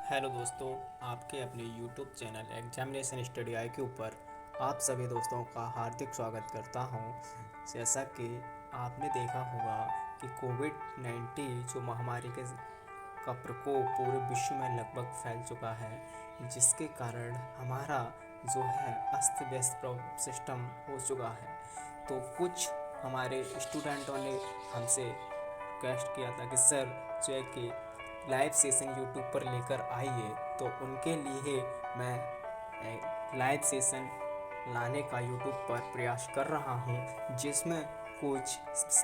Hello दोस्तों, आपके अपने YouTube चैनल एग्जामिनेशन स्टडी आई के ऊपर आप सभी दोस्तों का हार्दिक स्वागत करता हूं। जैसा कि आपने देखा होगा कि कोविड-19 जो महामारी का प्रकोप पूरे विश्व में लगभग फैल चुका है, जिसके कारण हमारा जो है अस्त व्यस्त सिस्टम हो चुका है। तो कुछ हमारे स्टूडेंटों ने हमसे रिक्वेस्ट किया था कि सर जो है कि लाइव सेशन यूट्यूब पर लेकर आइए, तो उनके लिए मैं लाइव सेशन लाने का यूट्यूब पर प्रयास कर रहा हूं, जिसमें कुछ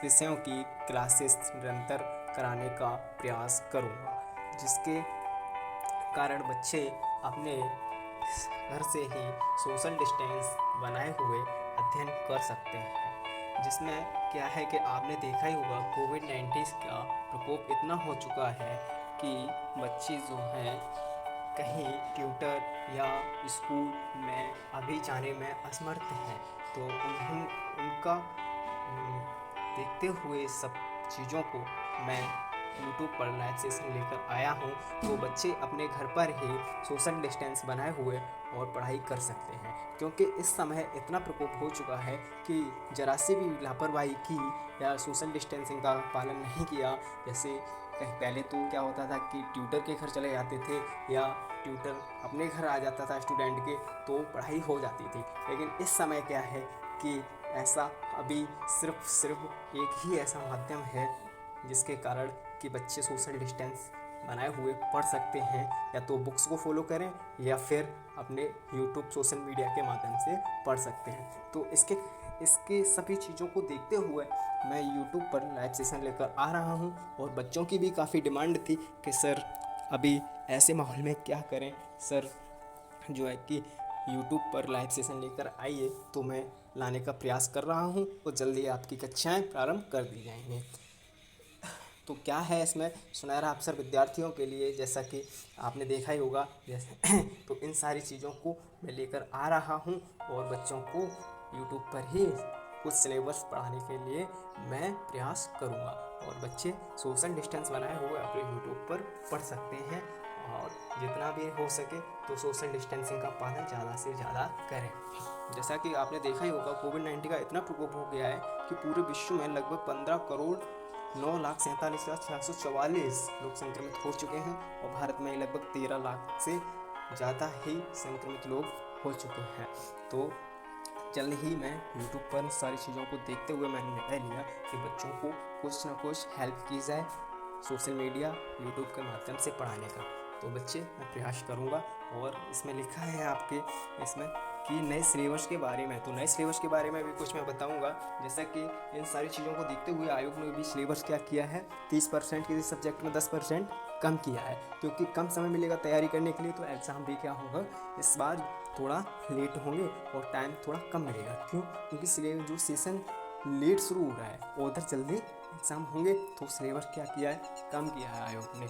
विषयों की क्लासेस निरंतर कराने का प्रयास करूंगा, जिसके कारण बच्चे अपने घर से ही सोशल डिस्टेंस बनाए हुए अध्ययन कर सकते हैं। जिसमें क्या है कि आपने देखा ही होगा कोविड-19 का प्रकोप इतना हो चुका है कि बच्चे जो हैं कहीं ट्यूटर या स्कूल में अभी जाने में असमर्थ हैं। तो उनका देखते हुए सब चीज़ों को मैं यूट्यूब पर लाइव सेशन लेकर आया हूँ, तो बच्चे अपने घर पर ही सोशल डिस्टेंस बनाए हुए और पढ़ाई कर सकते हैं। क्योंकि इस समय इतना प्रकोप हो चुका है कि जरा सी भी लापरवाही की या सोशल डिस्टेंसिंग का पालन नहीं किया, जैसे कहीं पहले तो क्या होता था कि ट्यूटर के घर चले जाते थे या ट्यूटर अपने घर आ जाता था स्टूडेंट के, तो पढ़ाई हो जाती थी। लेकिन इस समय क्या है कि ऐसा अभी सिर्फ एक ही ऐसा माध्यम है जिसके कारण कि बच्चे सोशल डिस्टेंस बनाए हुए पढ़ सकते हैं, या तो बुक्स को फॉलो करें या फिर अपने यूट्यूब सोशल मीडिया के माध्यम से पढ़ सकते हैं। तो इसके सभी चीज़ों को देखते हुए मैं यूट्यूब पर लाइव सेशन लेकर आ रहा हूं, और बच्चों की भी काफ़ी डिमांड थी कि सर अभी ऐसे माहौल में क्या करें, सर जो है कि यूट्यूब पर लाइव सेशन लेकर आइए। तो मैं लाने का प्रयास कर रहा हूं, और जल्दी आपकी कक्षाएं प्रारंभ कर दी जाएंगी। तो क्या है इसमें सुनहरा अवसर विद्यार्थियों के लिए, जैसा कि आपने देखा ही होगा, जैसे तो इन सारी चीज़ों को मैं लेकर आ रहा हूँ, और बच्चों को यूट्यूब पर ही कुछ सिलेबस पढ़ाने के लिए मैं प्रयास करूँगा, और बच्चे सोशल डिस्टेंस बनाए हुए अपने यूट्यूब पर पढ़ सकते हैं। और जितना भी हो सके तो सोशल डिस्टेंसिंग का पालन ज़्यादा से ज़्यादा करें। जैसा कि आपने देखा ही होगा कोविड-19 का इतना प्रकोप हो गया है कि पूरे विश्व में लगभग 15,09,47,644 लोग संक्रमित हो चुके हैं, और भारत में लगभग 13 लाख से ज़्यादा ही संक्रमित लोग हो चुके हैं। तो जल्द ही मैं यूट्यूब पर सारी चीज़ों को देखते हुए मैंने निर्णय लिया कि बच्चों को कुछ ना कुछ हेल्प की जाए सोशल मीडिया यूट्यूब के माध्यम से पढ़ाने का। तो बच्चे मैं प्रयास करूँगा। और इसमें लिखा है आपके इसमें कि नए सिलेबस के बारे में, तो नए सिलेबस के बारे में भी कुछ मैं बताऊंगा। जैसा कि इन सारी चीज़ों को देखते हुए आयोग ने भी सिलेबस क्या किया है, 30% किसी सब्जेक्ट में 10% कम किया है, क्योंकि कम समय मिलेगा तैयारी करने के लिए। तो एग्ज़ाम भी क्या होगा इस बार थोड़ा लेट होंगे और टाइम थोड़ा कम मिलेगा। क्यों? क्योंकि सिलेबस जो सेशन लेट शुरू हो रहा है और उधर जल्दी एग्ज़ाम होंगे, तो सिलेबस क्या किया है, कम किया है आयोग ने।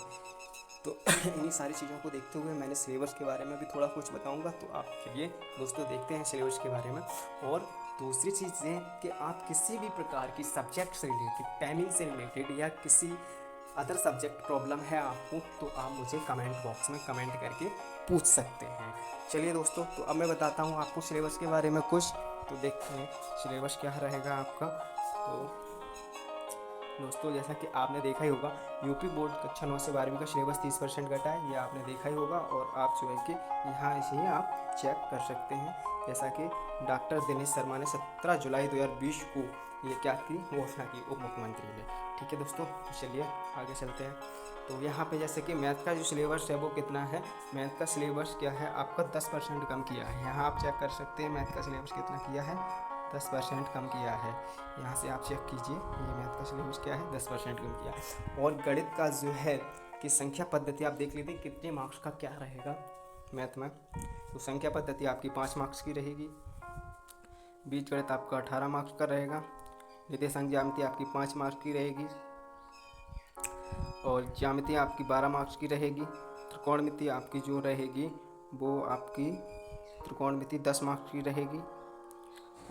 तो इन्हीं सारी चीज़ों को देखते हुए मैंने सिलेबस के बारे में भी थोड़ा कुछ बताऊंगा। तो आप चलिए दोस्तों देखते हैं सिलेबस के बारे में। और दूसरी चीज़ ये कि आप किसी भी प्रकार की सब्जेक्ट से रिलेटेड, टाइमिंग से रिलेटेड, या किसी अदर सब्जेक्ट प्रॉब्लम है आपको, तो आप मुझे कमेंट बॉक्स में कमेंट करके पूछ सकते हैं। चलिए दोस्तों, तो अब मैं बताता हूँ आपको सिलेबस के बारे में कुछ। तो देखते हैं सिलेबस क्या रहेगा आपका। तो दोस्तों जैसा कि आपने देखा ही होगा, यूपी बोर्ड कक्षा 9 से 12वीं का सिलेबस 30% घटा है, ये आपने देखा ही होगा। और आप जो है कि यहाँ इसे ही आप चेक कर सकते हैं। जैसा कि डॉक्टर दिनेश शर्मा ने 17 जुलाई 2020 को ये क्या की घोषणा की, उप मुख्यमंत्री ने। ठीक है दोस्तों, चलिए आगे चलते हैं। तो यहाँ पे जैसे कि मैथ का जो सिलेबस है वो कितना है, मैथ का सिलेबस क्या है आपका 10% कम किया है। यहाँ आप चेक कर सकते हैं मैथ का सिलेबस कितना किया है, 10% कम किया है। यहाँ से आप चेक कीजिए, ये मैथ का सिलेबस क्या है, 10% कम किया है। और गणित का जो है कि संख्या पद्धति आप देख लीजिए कितने मार्क्स का क्या रहेगा मैथ में। तो संख्या पद्धति आपकी 5 मार्क्स की रहेगी, बीज गणित आपका 18 मार्क्स का रहेगा, निर्देशांक ज्यामिति आपकी 5 मार्क्स की रहेगी, और ज्यामिति आपकी 12 मार्क्स की रहेगी। त्रिकोणमिति आपकी जो रहेगी वो आपकी त्रिकोणमिति 10 मार्क्स की रहेगी,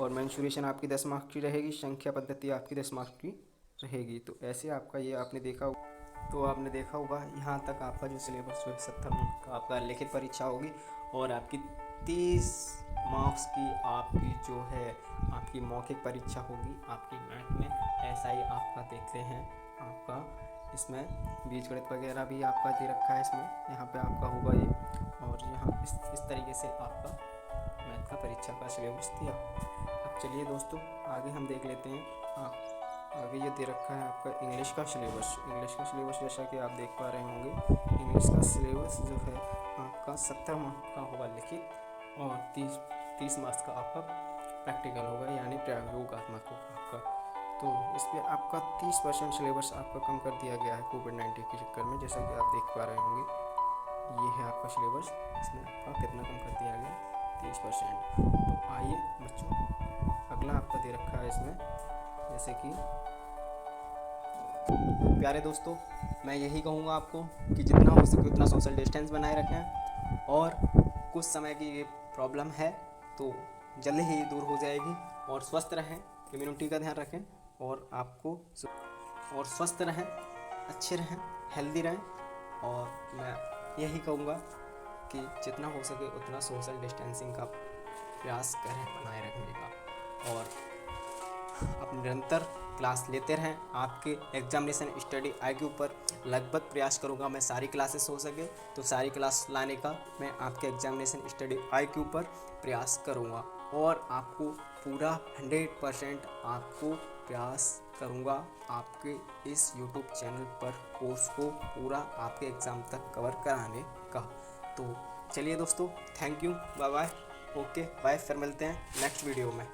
और मेंसुरेशन आपकी 10 मार्क्स की रहेगी। संख्या पद्धति आपकी 10 मार्क्स की रहेगी। तो ऐसे आपका ये आपने देखा तो आपने देखा होगा यहाँ तक आपका जो सिलेबस जो है 70 मार्क्स का आपका लिखित परीक्षा होगी और आपकी 30 मार्क्स की आपकी जो है आपकी मौखिक परीक्षा होगी आपकी मैथ में। ऐसा ही आपका देखते हैं आपका इसमें बीजगणित वगैरह भी आपका दे रखा है इसमें, यहाँ पे आपका होगा ये, और यहाँ इस तरीके से आपका मैथ का परीक्षा का सिलेबस दिया। अब चलिए दोस्तों आगे हम देख लेते हैं। आप आगे ये दे रखा है आपका इंग्लिश का सिलेबस। इंग्लिश का सिलेबस जैसा कि आप देख पा रहे होंगे, इंग्लिश का सिलेबस जो है आपका 70 मार्क्स का होगा लिखित और 30 मार्क्स का आपका प्रैक्टिकल होगा, यानी प्रयोगात्मक होगा आपका। तो इस पर आपका 30% सिलेबस आपका कम कर दिया गया है कोविड-19 के चक्कर में, जैसा कि आप देख पा रहे होंगे। ये है आपका सिलेबस, इसमें आपका कितना कम कर दिया गया, 30%। तो आइए बच्चों, अगला आपका दे रखा है इसमें, जैसे कि प्यारे दोस्तों मैं यही कहूँगा आपको कि जितना हो सके उतना सोशल डिस्टेंस बनाए रखें, और कुछ समय की ये प्रॉब्लम है तो जल्दी ही दूर हो जाएगी। और स्वस्थ रहें, इम्यूनिटी का ध्यान रखें, और आपको और स्वस्थ रहें, अच्छे रहें, हेल्दी रहें। और मैं यही कहूँगा कि जितना हो सके उतना सोशल डिस्टेंसिंग का प्रयास करें बनाए रखने का, और आप निरंतर क्लास लेते रहें। आपके एग्जामिनेशन स्टडी IQ पर लगभग प्रयास करूँगा मैं सारी क्लासेस हो सके तो सारी क्लास लाने का मैं आपके एग्जामिनेशन स्टडी IQ पर प्रयास करूँगा, और आपको पूरा 100% आपको प्रयास करूँगा आपके इस YouTube चैनल पर कोर्स को पूरा आपके एग्ज़ाम तक कवर कराने का। तो चलिए दोस्तों, thank you, bye bye, okay bye, फिर मिलते हैं नेक्स्ट वीडियो में।